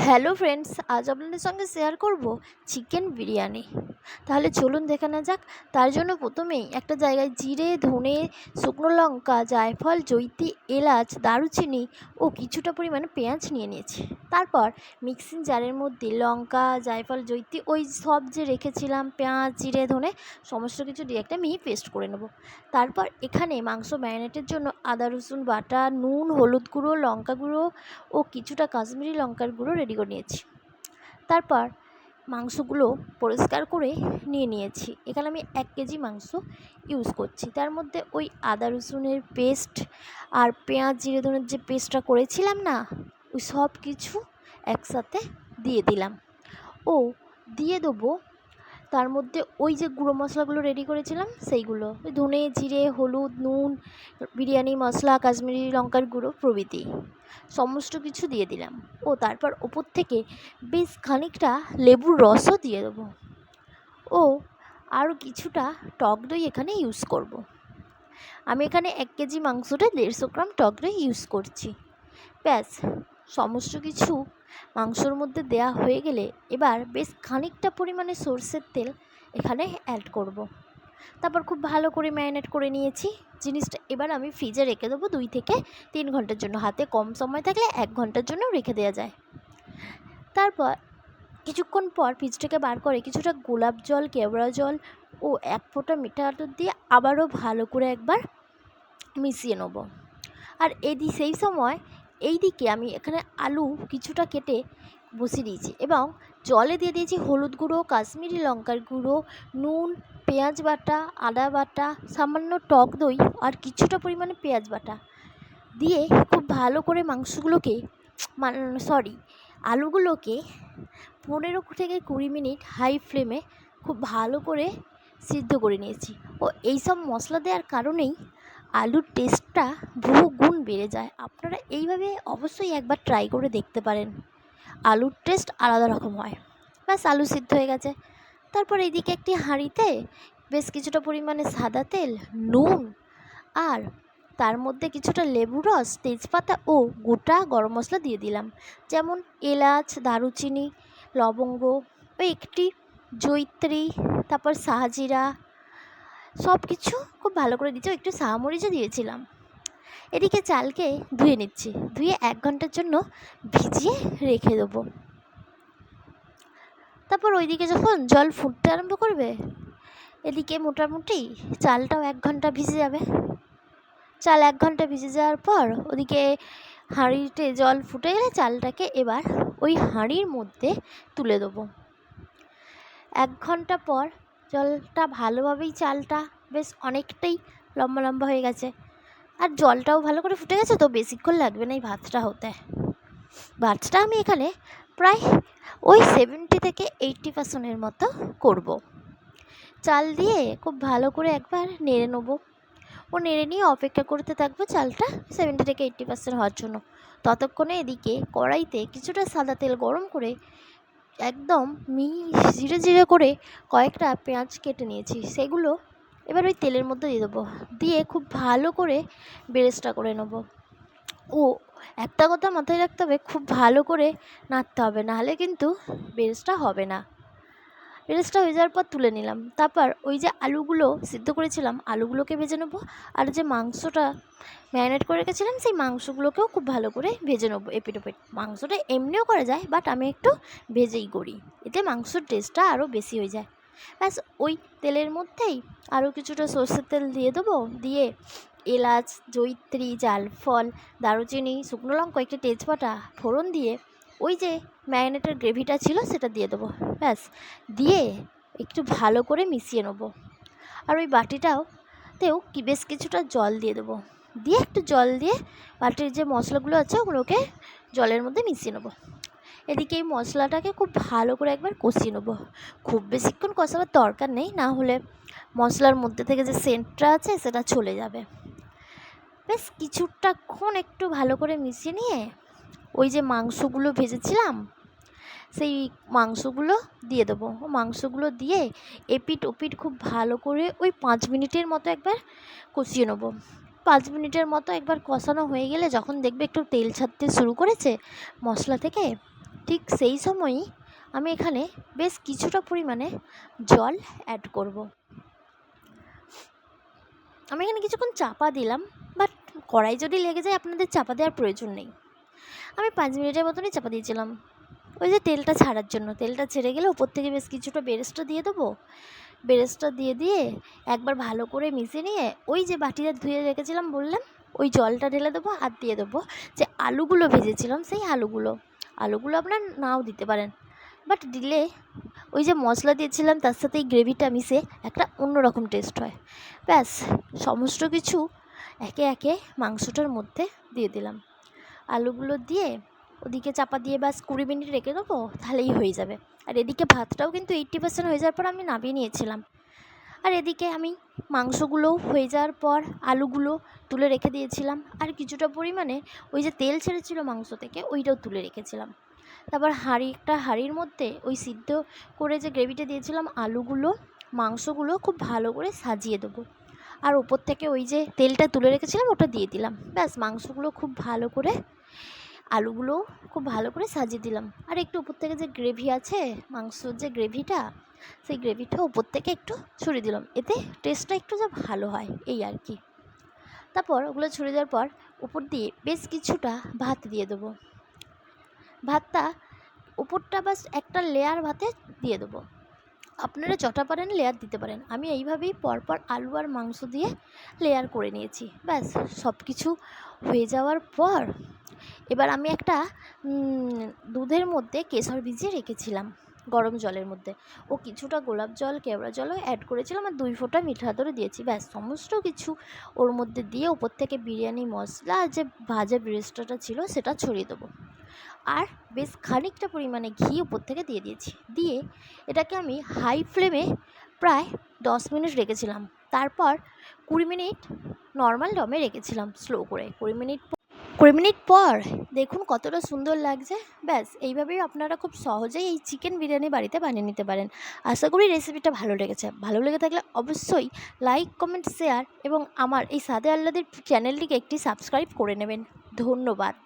Hello friends, আজ আপনাদের সঙ্গে শেয়ার করব চিকেন বিরিয়ানি। তাহলে চলুন দেখে নেওয়া যাক। তার জন্য প্রথমেই একটা জায়গায় জিরে, ধনে, শুকনো লঙ্কা, জায়ফল, জৈত্রী, এলাচ, দারুচিনি ও কিছুটা পরিমাণে পেঁয়াজ নিয়ে নিয়েছি। তারপর মিক্সিং জারের মধ্যে লঙ্কা, জায়ফল, জৈত্রী ওই সব যে রেখেছিলাম পেঁয়াজ, জিরে, ধনে সমস্ত কিছু দিয়ে একটা মিহি পেস্ট করে নেব। তারপর এখানে মাংস ম্যারিনেটের জন্য আদা রসুন বাটা, নুন, হলুদ গুঁড়ো, লঙ্কা গুঁড়ো ও কিছুটা কাশ্মীরি লঙ্কার গুঁড়ো রেডি করে নিয়েছি। তারপর মাংসগুলো পরিষ্কার করে নিয়েছি। এখানে আমি 1 কেজি মাংস ইউজ করছি। তার মধ্যে ওই আদা রসুনের পেস্ট আর পেঁয়াজ জিরে ধনের যে পেস্টটা করেছিলাম না, ওই সব কিছু একসাথে দিয়ে দিলাম ও দিয়ে দেবো তার মধ্যে ওই যে গুঁড়ো মশলাগুলো রেডি করেছিলাম সেইগুলো, ওই ধনে, জিরে, হলুদ, নুন, বিরিয়ানি মশলা, কাশ্মীরি লঙ্কার গুঁড়ো প্রভৃতি সমস্ত কিছু দিয়ে দিলাম ও তারপর ওপর থেকে বেশ খানিকটা লেবুর রসও দিয়ে দেবো ও আরও কিছুটা টক দই এখানে ইউজ করব। আমি এখানে 1 কেজি মাংসটা 150 গ্রাম টক দই ইউজ করছি। ব্যাস সমস্ত কিছু মাংসর মধ্যে দেয়া হয়ে গেলে এবার বেশ খানিকটা পরিমাণে সরষের তেল এখানে অ্যাড করব। তারপর খুব ভালো করে ম্যারিনেট করে নিয়েছি জিনিসটা। এবার আমি ফ্রিজে রেখে দেবো 2 থেকে 3 ঘন্টার জন্য। হাতে কম সময় থাকলে 1 ঘন্টার জন্য রেখে দেওয়া যায়। তারপর কিছুক্ষণ পর ফ্রিজ থেকে বার করে কিছুটা গোলাপ জল, কেওড়া জল ও 1 ফোঁটা মিঠা আতর দিয়ে আবারও ভালো করে একবার মিশিয়ে নেব। আর সেই সময় এইদিকে আমি এখানে আলু কিছুটা কেটে বসিয়ে দিয়েছি এবং জলে দিয়ে দিয়েছি হলুদ গুঁড়ো, কাশ্মীরি লঙ্কার গুঁড়ো, নুন, পেঁয়াজ বাটা, আদা বাটা, সামান্য টক দই আর কিছুটা পরিমাণে পেঁয়াজ বাটা দিয়ে খুব ভালো করে মাংসগুলোকে আলুগুলোকে 15 থেকে 20 মিনিট হাই ফ্লেমে খুব ভালো করে সিদ্ধ করে নিয়েছি। ও এইসব মশলা দেওয়ার কারণেই আলুর টেস্টটা বহুগুণ বেড়ে যায়। আপনারা এইভাবে অবশ্যই একবার ট্রাই করে দেখতে পারেন, আলুর টেস্ট আলাদা রকম হয়। ব্যাস আলু সিদ্ধ হয়ে গেছে। তারপর এইদিকে একটি হাঁড়িতে বেশ কিছুটা পরিমাণে সাদা তেল, নুন আর তার মধ্যে কিছুটা লেবু রস, তেজপাতা ও গোটা গরম মশলা দিয়ে দিলাম, যেমন এলাচ, দারুচিনি, লবঙ্গ ও একটি জয়িত্রী, তারপর শাহজিরা সব কিছু খুব ভালো করে দিচ্ছি। একটু শাহমরিচও দিয়েছিলাম। এদিকে চালকে ধুয়ে নিচ্ছি, ধুয়ে 1 ঘন্টার জন্য ভিজিয়ে রেখে দেবো। তারপর ওইদিকে যখন জল ফুটতে আরম্ভ করবে এদিকে মোটামুটি চালটাও 1 ঘন্টা ভিজে যাবে। চাল 1 ঘন্টা ভিজে যাওয়ার পর ওদিকে হাঁড়িতে জল ফুটে গেলে চালটাকে এবার ওই হাঁড়ির মধ্যে তুলে দেবো। 1 ঘন্টা পর জলটা ভালোভাবেই চালটা বেশ অনেকটাই লম্বা লম্বা হয়ে গেছে আর জলটাও ভালো করে ফুটে গেছে, তো বেশিক্ষণ লাগবে না এই ভাতটা হতে। ভাতটা আমি এখানে প্রায় ওই 70 থেকে 80% মতো করব। চাল দিয়ে খুব ভালো করে একবার নেড়ে নেবো ও নেড়ে নিয়ে অপেক্ষা করতে থাকবো চালটা 70 থেকে 80% হওয়ার জন্য। ততক্ষণে এদিকে কড়াইতে কিছুটা সাদা তেল গরম করে একদম জিরে জিরে করে কয়েকটা পেঁয়াজ কেটে নিয়েছি, সেগুলো এবার ওই তেলের মধ্যে দিয়ে দেবো। দিয়ে খুব ভালো করে বেরেস্তা করে নেবো। ও একটা কথা মাথায় রাখতে হবে, খুব ভালো করে নাড়তে হবে, নাহলে কিন্তু বেরেস্তা হবে না। বেরেস্তা হয়ে যাওয়ার পর তুলে নিলাম। তারপর ওই যে আলুগুলো সিদ্ধ করেছিলাম আলুগুলোকে ভেজে নেবো আর যে মাংসটা ম্যারিনেট করে রেখেছিলাম সেই মাংসগুলোকেও খুব ভালো করে ভেজে নেবো এপিট ওপিট। মাংসটা এমনিও করা যায়, বাট আমি একটু ভেজেই করি, এতে মাংসর টেস্টটা আরও বেশি হয়ে যায়। ব্যাস ওই তেলের মধ্যেই আরও কিছুটা সরষের তেল দিয়ে দেবো, দিয়ে এলাচ, জয়িত্রী, জায়ফল, দারুচিনি, শুকনো লঙ্কা, একটি তেজপাতা ফোড়ন দিয়ে ওই যে ম্যারিনেটের গ্রেভিটা ছিল সেটা দিয়ে দেবো। ব্যাস দিয়ে একটু ভালো করে মিশিয়ে নেবো। আর ওই বাটিটাতেও বেশ কিছুটা জল দিয়ে দেবো, দিয়ে একটু জল দিয়ে বাটির যে মশলাগুলো আছে ওগুলোকে জলের মধ্যে মিশিয়ে নেবো। এদিকে এই মশলাটাকে খুব ভালো করে একবার কষিয়ে নেবো। খুব বেশিক্ষণ কষাবার দরকার নেই, না হলে মশলার মধ্যে থেকে যে সেন্টটা আছে সেটা চলে যাবে। বেশ কিছুটাক্ষণ একটু ভালো করে মিশিয়ে নিয়ে ওই যে মাংসগুলো ভেজেছিলাম সেই মাংসগুলো দিয়ে দেবো। মাংসগুলো দিয়ে এপিট ওপিট খুব ভালো করে ওই 5 মিনিটের মতো একবার কষিয়ে নেবো। 5 মিনিটের মতো একবার কষানো হয়ে গেলে যখন দেখবে একটু তেল ছাড়তে শুরু করেছে মশলা থেকে, ঠিক সেই সময়ই আমি এখানে বেশ কিছুটা পরিমাণে জল অ্যাড করব। আমি এখানে কিছুক্ষণ চাপা দিলাম, বাট কড়াই যদি লেগে যায় আপনাদের চাপা দেওয়ার প্রয়োজন নেই। আমি 5 মিনিটের মতনই চাপা দিয়েছিলাম, ওই যে তেলটা ছাড়ার জন্য। তেলটা ছেড়ে গেলে ওপর থেকে বেশ কিছুটা বেরেস্তা দিয়ে দেবো। বেরেস্তা দিয়ে একবার ভালো করে মিশিয়ে নিয়ে ওই যে বাটিটা ধুয়ে রেখেছিলাম বললাম, ওই জলটা ঢেলে দেবো। আর দিয়ে দেবো যে আলুগুলো ভেজেছিলাম, সেই আলুগুলো আপনার নাও দিতে পারেন, বাট দিলে ওই যে মশলা দিয়েছিলাম তার সাথে এই গ্রেভিটা মিশে একটা অন্যরকম টেস্ট হয়। ব্যাস সমস্ত কিছু একে একে মাংসটার মধ্যে দিয়ে দিলাম। আলুগুলো দিয়ে ওদিকে চাপা দিয়ে ব্যাস 20 মিনিট রেখে দেবো, তাহলেই হয়ে যাবে। আর এদিকে ভাতটাও কিন্তু 80% হয়ে যাওয়ার পর আমি নামিয়ে নিয়েছিলাম। আর এদিকে আমি মাংসগুলো হয়ে যাওয়ার পর আলুগুলো তুলে রেখে দিয়েছিলাম। আর কিছুটা পরিমাণে ওই যে তেল ছেড়েছিল মাংস থেকে, ওইটাও তুলে রেখেছিলাম। তারপর হাঁড়ির মধ্যে ওই সিদ্ধ করে যে গ্রেভিটা দিয়েছিলাম আলুগুলো মাংসগুলো খুব ভালো করে সাজিয়ে দেবো। আর ওপর থেকে ওই যে তেলটা তুলে রেখেছিলাম ওটা দিয়ে দিলাম। ব্যাস মাংসগুলো খুব ভালো করে, আলুগুলো খুব ভালো করে সাজিয়ে দিলাম। আর একটু উপর থেকে যে গ্রেভি আছে, মাংসর যে গ্রেভিটা, সেই গ্রেভিটা উপর থেকে একটু ছড়িয়ে দিলাম, এতে টেস্টটা একটু যা ভালো হয়, এই আর কি। তারপর ওগুলো ছড়িয়ে দেওয়ার পর উপর দিয়ে বেশ কিছুটা ভাত দিয়ে দেবো। ভাতটা উপরটা বাস একটা লেয়ার ভাতে দিয়ে দেবো। আপনারা যটা পারেন লেয়ার দিতে পারেন। আমি এইভাবেই পরপর আলু আর মাংস দিয়ে লেয়ার করে নিয়েছি। ব্যাস সব কিছু হয়ে যাওয়ার পর এবার আমি একটা দুধের মধ্যে কেশর ভিজিয়ে রেখেছিলাম গরম জলের মধ্যে, ও কিছুটা গোলাপ জল কেওড়া জলও অ্যাড করেছিলাম আর 2 ফোঁটা মিঠা আতরও দিয়েছি। ব্যাস সমস্ত কিছু ওর মধ্যে দিয়ে ওপর থেকে বিরিয়ানি মশলা আর যে ভাজা বেরেস্তাটা ছিল সেটা ছড়িয়ে দেবো। আর বেশ খানিকটা পরিমাণে ঘি উপর থেকে দিয়ে দিয়েছি। দিয়ে এটাকে আমি হাই ফ্লেমে প্রায় 10 মিনিট রেখেছিলাম। তারপর 20 মিনিট নর্মাল দমে রেখেছিলাম স্লো করে। 20 মিনিট পর দেখুন কতটা সুন্দর লাগছে। ব্যাস এইভাবেই আপনারা খুব সহজেই এই চিকেন বিরিয়ানি বাড়িতে বানিয়ে নিতে পারেন। আশা করি রেসিপিটা ভালো লেগেছে। ভালো লেগে থাকলে অবশ্যই লাইক কমেন্ট শেয়ার এবং আমার এই স্বাদে আহ্লাদের চ্যানেলটিকে একটি সাবস্ক্রাইব করে নেবেন। ধন্যবাদ।